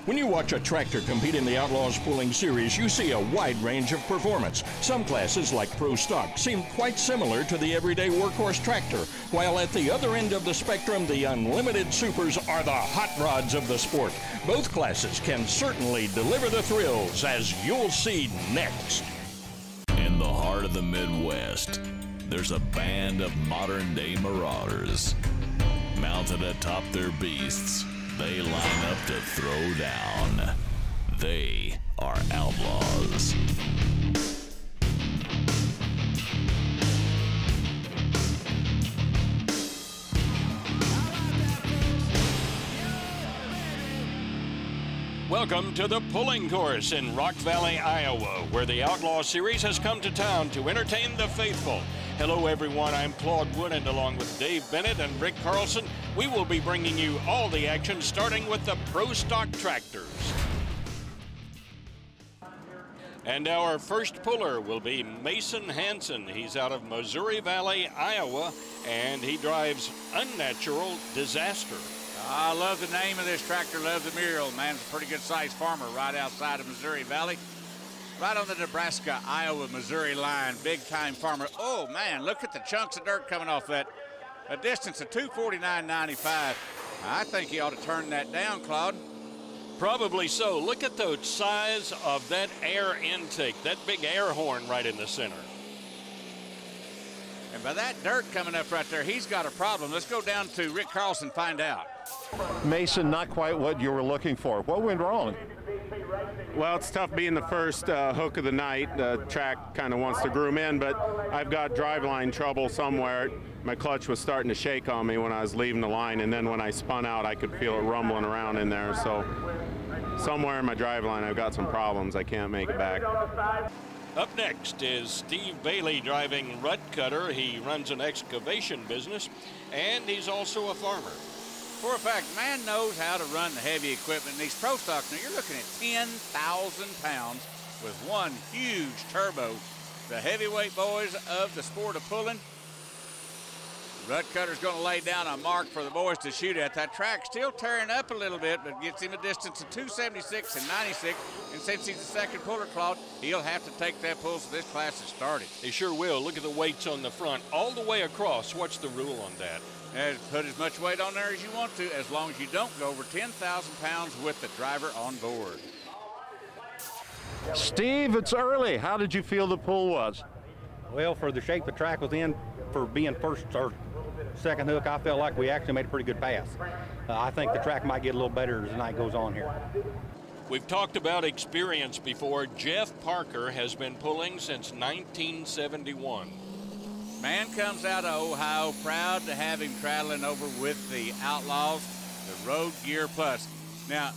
When you watch a tractor compete in the Outlaws Pulling Series, you see a wide range of performance. Some classes, like Pro Stock, seem quite similar to the everyday workhorse tractor, while at the other end of the spectrum, the Unlimited Supers are the hot rods of the sport. Both classes can certainly deliver the thrills, as you'll see next. In the heart of the Midwest, there's a band of modern-day marauders. Mounted atop their beasts, they line up to throw down. They are outlaws. Welcome to the Pulling Course in Rock Valley, Iowa, where the Outlaw Series has come to town to entertain the faithful. Hello everyone, I'm Claude Wood, and along with Dave Bennett and Rick Carlson, we will be bringing you all the action, starting with the Pro Stock tractors. And our first puller will be Mason Hansen. He's out of Missouri Valley, Iowa, and he drives Unnatural Disaster. I love the name of this tractor, love the mural. Man's a pretty good-sized farmer right outside of Missouri Valley. Right on the Nebraska, Iowa, Missouri line, big-time farmer. Oh, man, look at the chunks of dirt coming off that. A distance of 249.95. I think he ought to turn that down, Claude. Probably so. Look at the size of that air intake, that big air horn right in the center. And by that dirt coming up right there, he's got a problem. Let's go down to Rick Carlson and find out. Mason, not quite what you were looking for. What went wrong? Well, it's tough being the first hook of the night. The track kind of wants to groom in, but I've got driveline trouble somewhere. My clutch was starting to shake on me when I was leaving the line, and then when I spun out, I could feel it rumbling around in there. So somewhere in my driveline, I've got some problems. I can't make it back. Up next is Steve Bailey driving Rut Cutter. He runs an excavation business, and he's also a farmer. For a fact, man knows how to run the heavy equipment in these Pro Stock. Now, you're looking at 10,000 pounds with one huge turbo. The heavyweight boys of the sport of pulling. Rut Cutter's going to lay down a mark for the boys to shoot at. That track's still tearing up a little bit, but gets him a distance of 276 and 96. And since he's the second puller, Claude, he'll have to take that pull so this class has started. He sure will. Look at the weights on the front all the way across. What's the rule on that? Put as much weight on there as you want to, as long as you don't go over 10,000 pounds with the driver on board. Steve, it's early. How did you feel the pull was? Well, for the shape the track was in, for being first or second hook, I felt like we actually made a pretty good pass. I think the track might get a little better as the night goes on here. We've talked about experience before. Jeff Parker has been pulling since 1971. Man comes out of Ohio, proud to have him traveling over with the Outlaws, the Road Gear Plus. Now,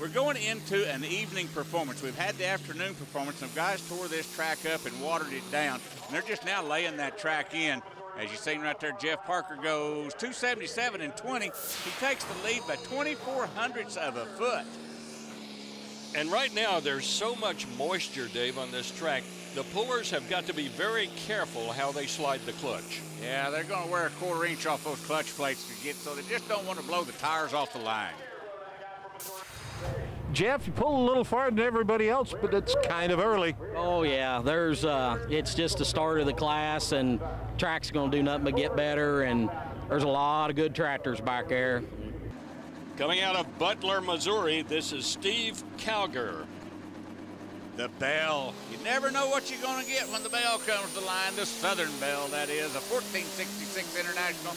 we're going into an evening performance. We've had the afternoon performance. Some guys tore this track up and watered it down, and they're just now laying that track in. As you see right there, Jeff Parker goes 277 and 20. He takes the lead by 24 hundredths of a foot. And right now, there's so much moisture, Dave, on this track. The pullers have got to be very careful how they slide the clutch. Yeah, they're going to wear a 1/4 inch off those clutch plates to get, so they just don't want to blow the tires off the line. Jeff, you pulled a little farther than everybody else, but it's kind of early. Oh yeah, it's just the start of the class, and track's going to do nothing but get better, and there's a lot of good tractors back there. Coming out of Butler, Missouri, this is Steve Calger. The bell. You never know what you're going to get when the bell comes to line. The Southern Bell, that is, a 1466 International.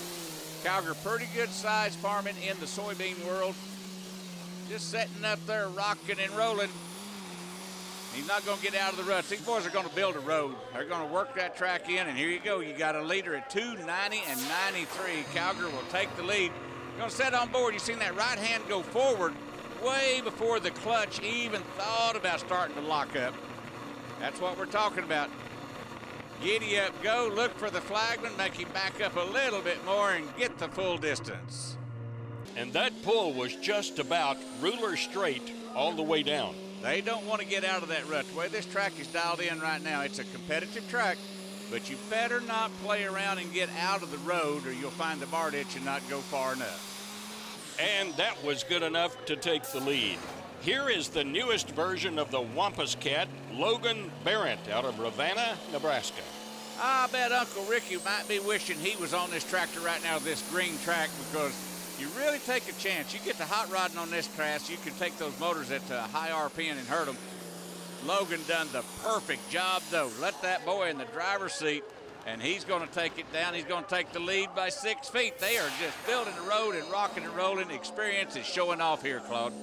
Calger, pretty good size farming in the soybean world. Just setting up there, rocking and rolling. He's not going to get out of the ruts. These boys are going to build a road. They're going to work that track in, and here you go. You got a leader at 290 and 93. Calger will take the lead. Going to set on board. You've seen that right hand go forward way before the clutch even thought about starting to lock up. That's what we're talking about. Giddy up, go, look for the flagman, make him back up a little bit more and get the full distance. And that pull was just about ruler straight all the way down. They don't want to get out of that rut. The way this track is dialed in right now, it's a competitive track, but you better not play around and get out of the road or you'll find the bar ditch and not go far enough. And that was good enough to take the lead. Here is the newest version of the Wampus Cat, Logan Barrett, out of Ravenna, Nebraska. I bet Uncle Ricky might be wishing he was on this tractor right now, this green track, because you really take a chance. You get to hot rodding on this class, you can take those motors at high RPM and hurt them. Logan done the perfect job, though. Let that boy in the driver's seat, and he's going to take it down. He's going to take the lead by 6 feet. They are just building the road and rocking and rolling. Experience is showing off here, Claude.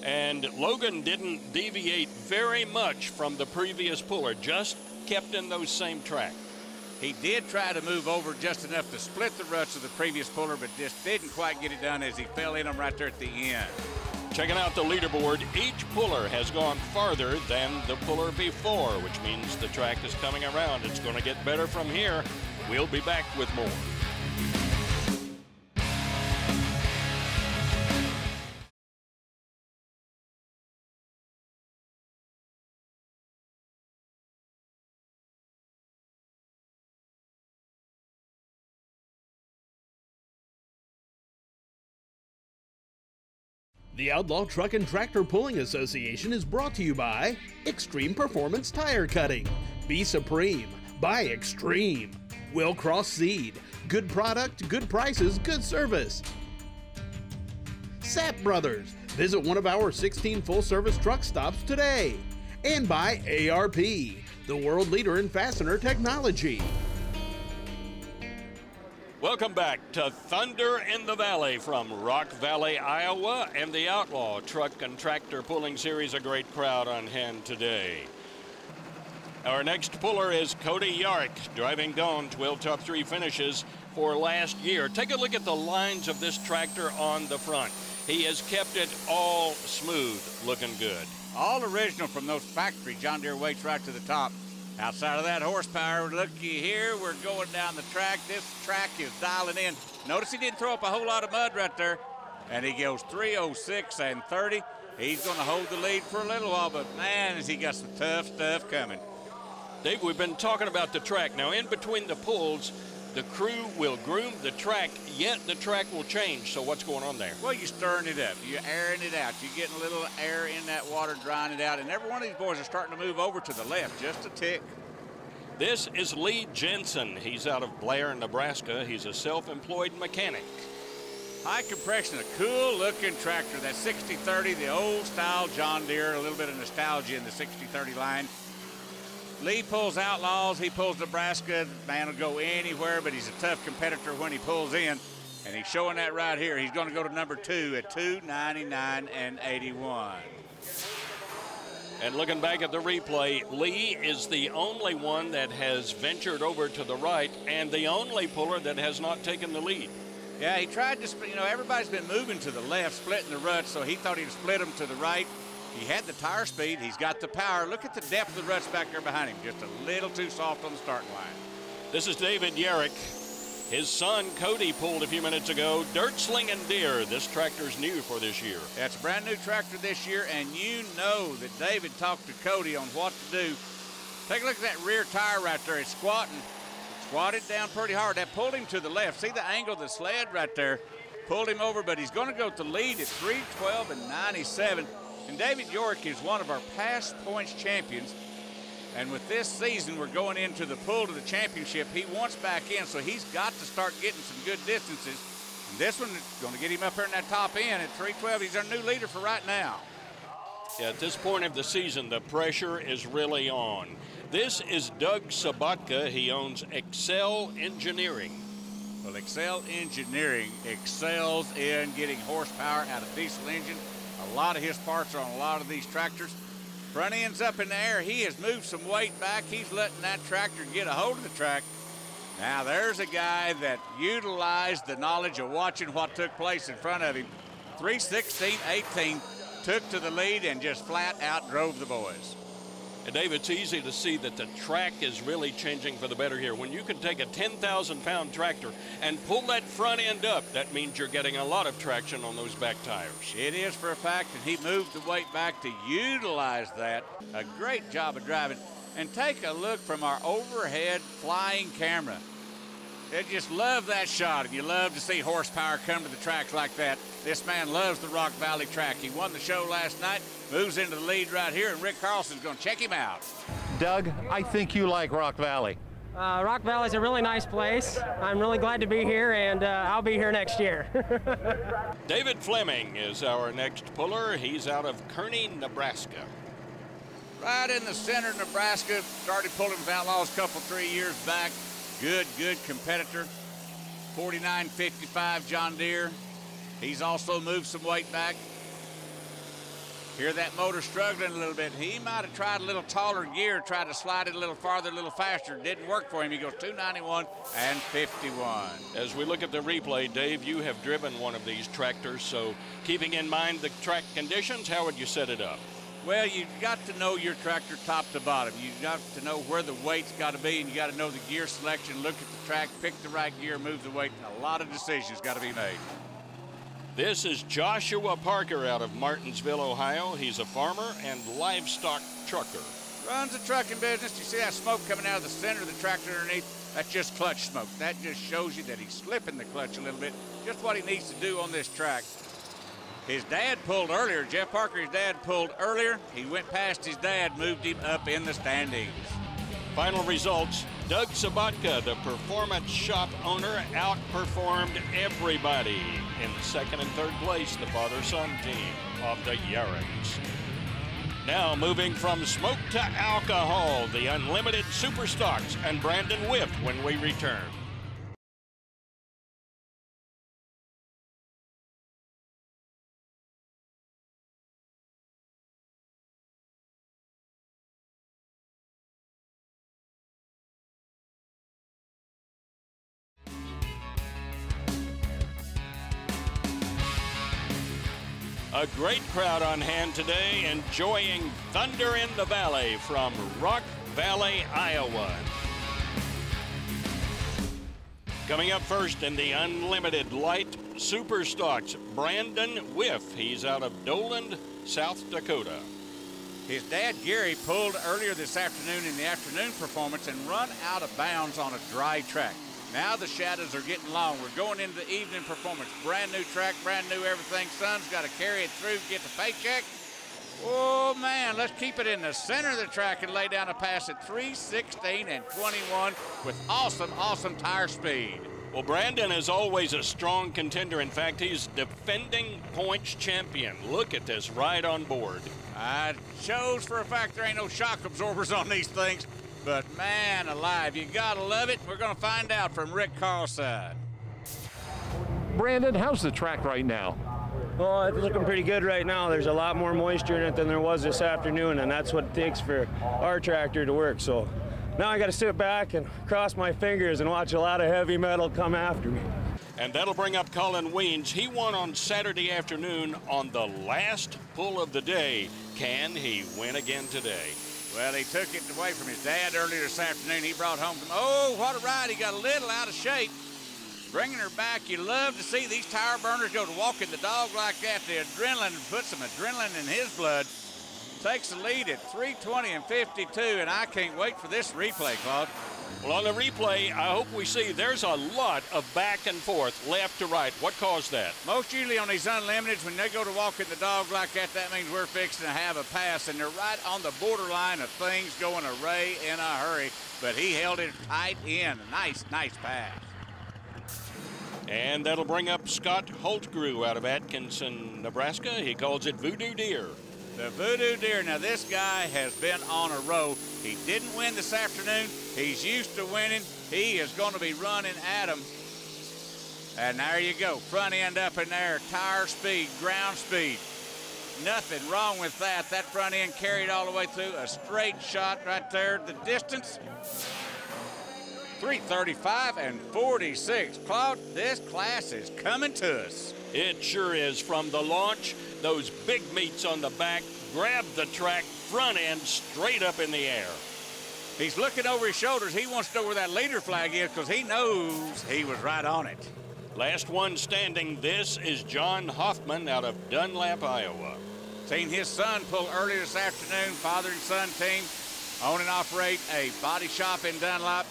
And Logan didn't deviate very much from the previous puller, just kept in those same tracks. He did try to move over just enough to split the ruts of the previous puller, but just didn't quite get it done as he fell in them right there at the end. Checking out the leaderboard, each puller has gone farther than the puller before, which means the track is coming around. It's going to get better from here. We'll be back with more. The Outlaw Truck and Tractor Pulling Association is brought to you by Extreme Performance Tire Cutting, Be Supreme, by Extreme, Will Cross Seed, good product, good prices, good service. Sap Brothers, visit one of our 16 full-service truck stops today. And by ARP, the world leader in fastener technology. Welcome back to Thunder in the Valley from Rock Valley, Iowa, and the Outlaw Truck and Tractor Pulling Series. A great crowd on hand today. Our next puller is Cody Yarrick, driving down 12 top 3 finishes for last year. Take a look at the lines of this tractor on the front. He has kept it all smooth, looking good. All original from those factory John Deere weights right to the top. Outside of that horsepower, looky here, we're going down the track. This track is dialing in. Notice he didn't throw up a whole lot of mud right there. And he goes 306 and 30. He's going to hold the lead for a little while, but man, has he got some tough stuff coming. Dave, we've been talking about the track. Now, in between the pulls, the crew will groom the track, yet the track will change. So what's going on there? Well, you're stirring it up. You're airing it out. You're getting a little air in that water, drying it out. And every one of these boys are starting to move over to the left just a tick. This is Lee Jensen. He's out of Blair, Nebraska. He's a self-employed mechanic. High compression, a cool looking tractor. That 6030, the old style John Deere, a little bit of nostalgia in the 6030 line. Lee pulls Outlaws, he pulls Nebraska. Man will go anywhere, but he's a tough competitor when he pulls in. And he's showing that right here. He's going to go to number 2 at 299 and 81. And looking back at the replay, Lee is the only one that has ventured over to the right and the only puller that has not taken the lead. Yeah, he tried to, everybody's been moving to the left, splitting the ruts, so he thought he'd split them to the right. He had the tire speed, he's got the power. Look at the depth of the ruts back there behind him. Just a little too soft on the starting line. This is David Yarrick. His son, Cody, pulled a few minutes ago. Dirt Slinging Deer. This tractor's new for this year. That's a brand new tractor this year, and you know that David talked to Cody on what to do. Take a look at that rear tire right there. It's squatting. Squatted down pretty hard. That pulled him to the left. See the angle of the sled right there? Pulled him over, but he's going to go to lead at 312 and 97. And David Yarrick is one of our past points champions. And with this season, we're going into the pull to the championship. He wants back in, so he's got to start getting some good distances. And this one is going to get him up here in that top end at 312. He's our new leader for right now. Yeah, at this point of the season, the pressure is really on. This is Doug Sabatka. He owns Excel Engineering. Well, Excel Engineering excels in getting horsepower out of diesel engine. A lot of his parts are on a lot of these tractors. Front end's up in the air. He has moved some weight back. He's letting that tractor get a hold of the track. Now there's a guy that utilized the knowledge of watching what took place in front of him. 3:16.18, took to the lead and just flat out drove the boys. And Dave, it's easy to see that the track is really changing for the better here. When you can take a 10,000-pound tractor and pull that front end up, that means you're getting a lot of traction on those back tires. It is for a fact, and he moved the weight back to utilize that. A great job of driving. And take a look from our overhead flying camera. They just love that shot, and you love to see horsepower come to the track like that. This man loves the Rock Valley track. He won the show last night, moves into the lead right here, and Rick Carlson's going to check him out. Doug, I think you like Rock Valley. Rock Valley is a really nice place. I'm really glad to be here, and I'll be here next year. David Fleming is our next puller. He's out of Kearney, Nebraska. Right in the center of Nebraska. Started pulling with Outlaws a couple, 3 years back. Good competitor. 49.55 John Deere. He's also moved some weight back. Hear that motor struggling a little bit. He might have tried a little taller gear, tried to slide it a little farther, a little faster. Didn't work for him. He goes 291 and 51. As we look at the replay, Dave, you have driven one of these tractors, so keeping in mind the track conditions, how would you set it up? Well, you've got to know your tractor top to bottom. You've got to know where the weight's got to be, and you got to know the gear selection, look at the track, pick the right gear, move the weight. A lot of decisions got to be made. This is Joshua Parker out of Martinsville, Ohio. He's a farmer and livestock trucker. Runs a trucking business. You see that smoke coming out of the center of the tractor underneath? That's just clutch smoke. That just shows you that he's slipping the clutch a little bit. Just what he needs to do on this track. His dad pulled earlier. Jeff Parker, his dad pulled earlier. He went past his dad, moved him up in the standings. Final results, Doug Sabatka, the performance shop owner, outperformed everybody. In second and third place, the father-son team of the Yarrans. Now moving from smoke to alcohol, the Unlimited Super Stocks and Brandon Whiff when we return. A great crowd on hand today enjoying Thunder in the Valley from Rock Valley, Iowa. Coming up first in the Unlimited Light Super Stocks, Brandon Whiff. He's out of Doland, South Dakota. His dad, Gary, pulled earlier this afternoon in the afternoon performance and run out of bounds on a dry track. Now the shadows are getting long. We're going into the evening performance. Brand new track, brand new everything. Son's got to carry it through, get the paycheck. Oh, man, let's keep it in the center of the track and lay down a pass at 3:16 and 21 with awesome tire speed. Well, Brandon is always a strong contender. In fact, he's defending points champion. Look at this right on board. I chose for a fact there ain't no shock absorbers on these things. But, man alive, you gotta love it. We're gonna find out from Rick Carlson. Brandon, how's the track right now? Well, it's looking pretty good right now. There's a lot more moisture in it than there was this afternoon, and that's what it takes for our tractor to work. So now I got to sit back and cross my fingers and watch a lot of heavy metal come after me. And that'll bring up Colin Weens. He won on Saturday afternoon on the last pull of the day. Can he win again today? Well, he took it away from his dad earlier this afternoon. He brought home from, oh, what a ride. He got a little out of shape. Bringing her back, you love to see these tire burners go to walking the dog like that. The adrenaline, put some adrenaline in his blood. Takes the lead at 3:20 and 52, and I can't wait for this replay, Claude. Well, on the replay, I hope we see there's a lot of back and forth, left to right. What caused that? Most usually on these Unlimiteds, when they go to walking the dog like that, that means we're fixing to have a pass, and they're right on the borderline of things going array in a hurry, but he held it tight in. Nice pass. And that'll bring up Scott Holtgrew out of Atkinson, Nebraska. He calls it Voodoo Deer. The Voodoo Deer. Now, this guy has been on a roll. He didn't win this afternoon. He's used to winning. He is going to be running at him. And there you go. Front end up in there. Tire speed, ground speed. Nothing wrong with that. That front end carried all the way through. A straight shot right there. The distance, 3:35 and 46. Claude, this class is coming to us. It sure is. From the launch, those big meats on the back, grab the track, front end straight up in the air. He's looking over his shoulders. He wants to know where that leader flag is because he knows he was right on it. Last one standing, this is John Hoffman out of Dunlap, Iowa. Seen his son pull earlier this afternoon, father and son team, own and operate a body shop in Dunlap.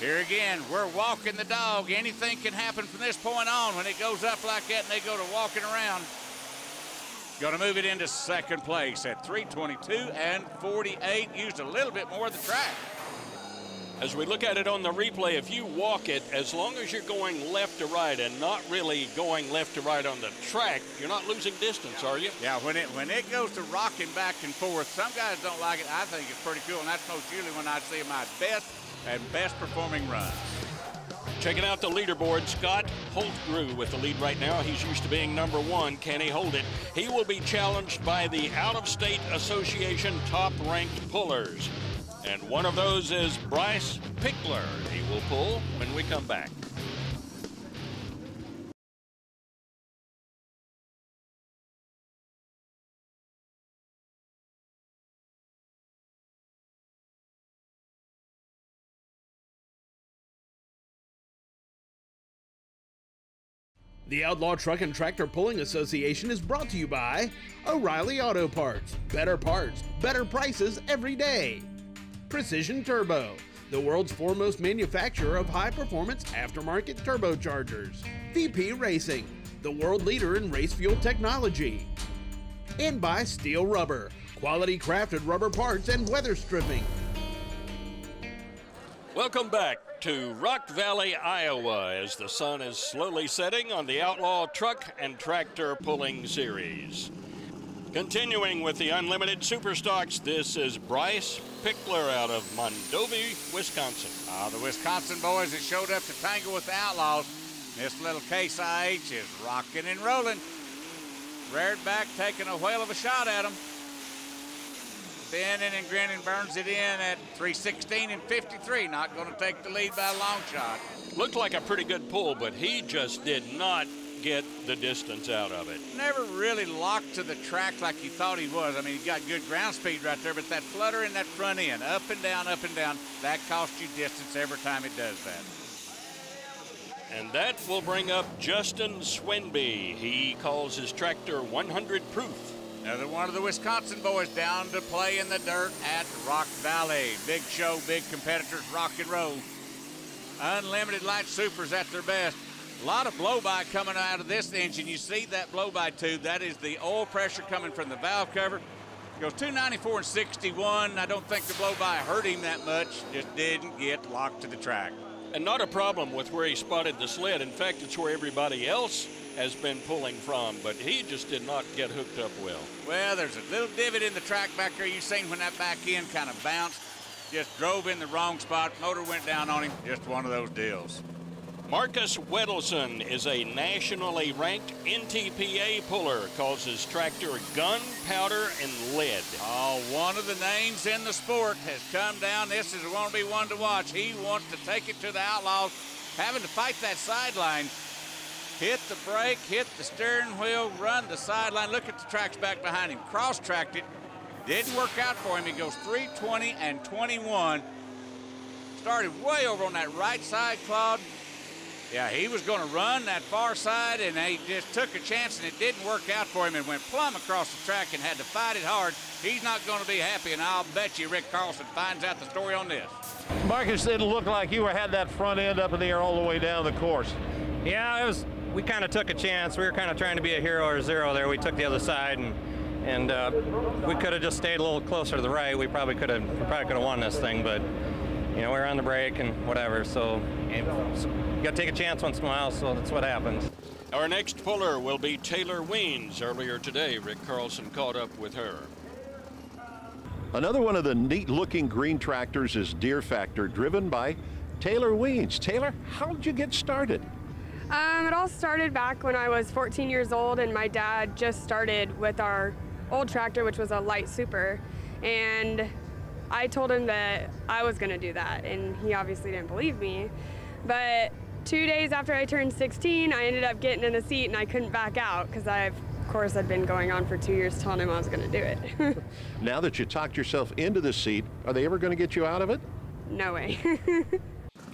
Here again, we're walking the dog. Anything can happen from this point on when it goes up like that and they go to walking around. Going to move it into second place at 3:22 and 48. Used a little bit more of the track. As we look at it on the replay, if you walk it, as long as you're going left to right and not really going left to right on the track, you're not losing distance, are you? Yeah, when it goes to rocking back and forth, some guys don't like it. I think it's pretty cool, and that's most usually when I see my best and best performing runs. Checking out the leaderboard, Scott Holtgrew with the lead right now. He's used to being number one. Can he hold it? He will be challenged by the Out-of-State Association top-ranked pullers. And one of those is Bryce Pickler. He will pull when we come back. The Outlaw Truck and Tractor Pulling Association is brought to you by O'Reilly Auto Parts. Better parts, better prices every day. Precision Turbo, the world's foremost manufacturer of high-performance aftermarket turbochargers. VP Racing, the world leader in race fuel technology. And by Steel Rubber, quality crafted rubber parts and weather stripping. Welcome back to Rock Valley, Iowa, as the sun is slowly setting on the Outlaw Truck and Tractor Pulling Series. Continuing with the Unlimited Superstocks, this is Bryce Pickler out of Mondovi, Wisconsin. The Wisconsin boys that showed up to tangle with the Outlaws. This little Case IH is rocking and rolling. Reared back, taking a whale of a shot at him. Spinning and grinning, burns it in at 3:16 and 53. Not going to take the lead by a long shot. Looked like a pretty good pull, but he just did not get the distance out of it. Never really locked to the track like he thought he was. I mean, he got good ground speed right there, but that flutter in that front end, up and down, that costs you distance every time it does that. And that will bring up Justin Swinby. He calls his tractor 100 proof. Another one of the Wisconsin boys down to play in the dirt at Rock Valley. Big show, big competitors, rock and roll. Unlimited Light Supers at their best. A lot of blow-by coming out of this engine. You see that blow-by tube. That is the oil pressure coming from the valve cover. Goes 294 and 61. I don't think the blow-by hurt him that much. Just didn't get locked to the track. And not a problem with where he spotted the sled. In fact, it's where everybody else has been pulling from, but he just did not get hooked up well. Well, there's a little divot in the track back there. You seen when that back end kind of bounced. Just drove in the wrong spot. Motor went down on him. Just one of those deals. Marcus Wedelson is a nationally ranked NTPA puller. Calls his tractor gunpowder and lead. Oh, one of the names in the sport has come down. This is going to be one to watch. He wants to take it to the Outlaws, having to fight that sideline. Hit the brake, hit the steering wheel, run the sideline. Look at the tracks back behind him. Cross-tracked it. Didn't work out for him. He goes 3:20 and 21. Started way over on that right side, Claude. Yeah, he was going to run that far side, and he just took a chance, and it didn't work out for him and went plumb across the track and had to fight it hard. He's not going to be happy, and I'll bet you Rick Carlson finds out the story on this. Marcus, it looked like you had that front end up in the air all the way down the course. Yeah, we kind of took a chance. We were kind of trying to be a hero or zero there. We took the other side, and we could have just stayed a little closer to the right. We probably could have won this thing, but you know, we were on the brake and whatever. So you got to take a chance once in a while. So that's what happens. Our next puller will be Taylor Weens. Earlier today, Rick Carlson caught up with her. Another one of the neat-looking green tractors is Deer Factor, driven by Taylor Weens. Taylor, how did you get started? It all started back when I was 14 years old, and my dad just started with our old tractor, which was a light super, and I told him that I was going to do that, and he obviously didn't believe me. But 2 days after I turned 16, I ended up getting in the seat, and I couldn't back out because of course I'd been going on for 2 years telling him I was going to do it. Now that you talked yourself into the seat, are they ever going to get you out of it? No way.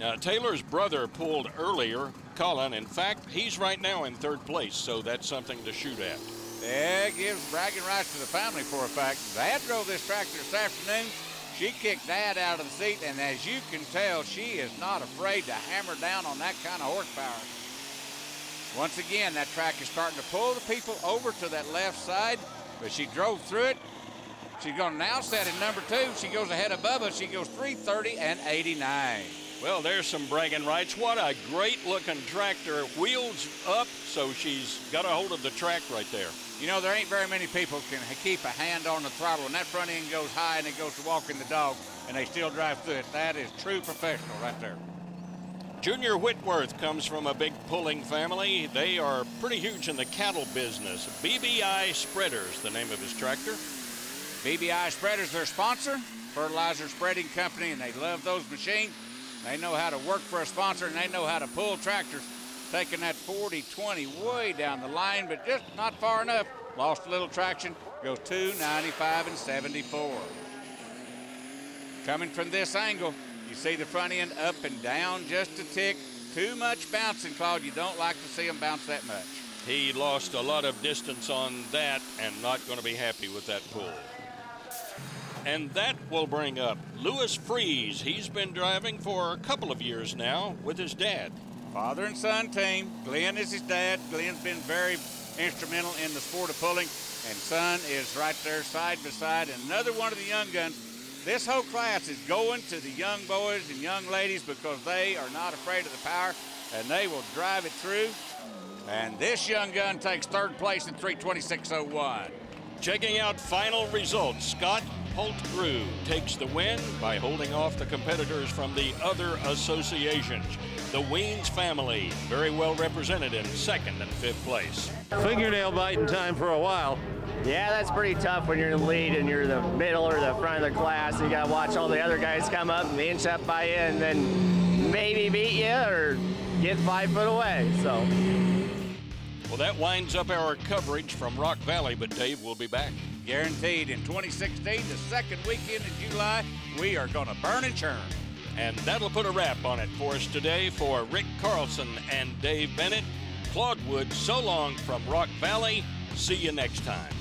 Now, Taylor's brother pulled earlier, Colin. In fact, he's right now in third place, so that's something to shoot at. Yeah, gives bragging rights to the family for a fact. Dad drove this tractor this afternoon, She kicked Dad out of the seat, and as you can tell, she is not afraid to hammer down on that kind of horsepower. Once again, that track is starting to pull the people over to that left side, but she drove through it. She's going to now set in number 2. She goes ahead of Bubba. She goes 3:30 and 89. Well, there's some bragging rights. What a great-looking tractor. Wheels up, so she's got a hold of the track right there. You know, there ain't very many people can keep a hand on the throttle, and that front end goes high and it goes to walking the dog, and they still drive through it. That is true professional right there. Junior Whitworth comes from a big pulling family. They are pretty huge in the cattle business. BBI Spreaders, the name of his tractor. BBI Spreaders, their sponsor, fertilizer spreading company, and they love those machines. They know how to work for a sponsor, and they know how to pull tractors. Taking that 40-20 way down the line, but just not far enough. Lost a little traction, goes 295 and 74. Coming from this angle, you see the front end up and down just a tick. Too much bouncing, Claude. You don't like to see them bounce that much. He lost a lot of distance on that and not going to be happy with that pull. And that will bring up Louis Freeze. He's been driving for a couple of years now with his dad. Father and son team. Glenn is his dad. Glenn's been very instrumental in the sport of pulling, and son is right there side by side. And another one of the young guns. This whole class is going to the young boys and young ladies because they are not afraid of the power, and they will drive it through. And this young gun takes 3rd place in 3:26.01. Checking out final results, Scott Holtgrew takes the win by holding off the competitors from the other associations. The Weens family, very well represented in 2nd and 5th place. Fingernail biting time for a while. Yeah, that's pretty tough when you're in the lead and you're the middle or the front of the class. You got to watch all the other guys come up and inch up by you and then maybe beat you or get 5 foot away. So. Well, that winds up our coverage from Rock Valley, but Dave will be back. Guaranteed. In 2016, the 2nd weekend in July, we are going to burn and churn. And that'll put a wrap on it for us today. For Rick Carlson and Dave Bennett, Claude Wood, so long from Rock Valley. See you next time.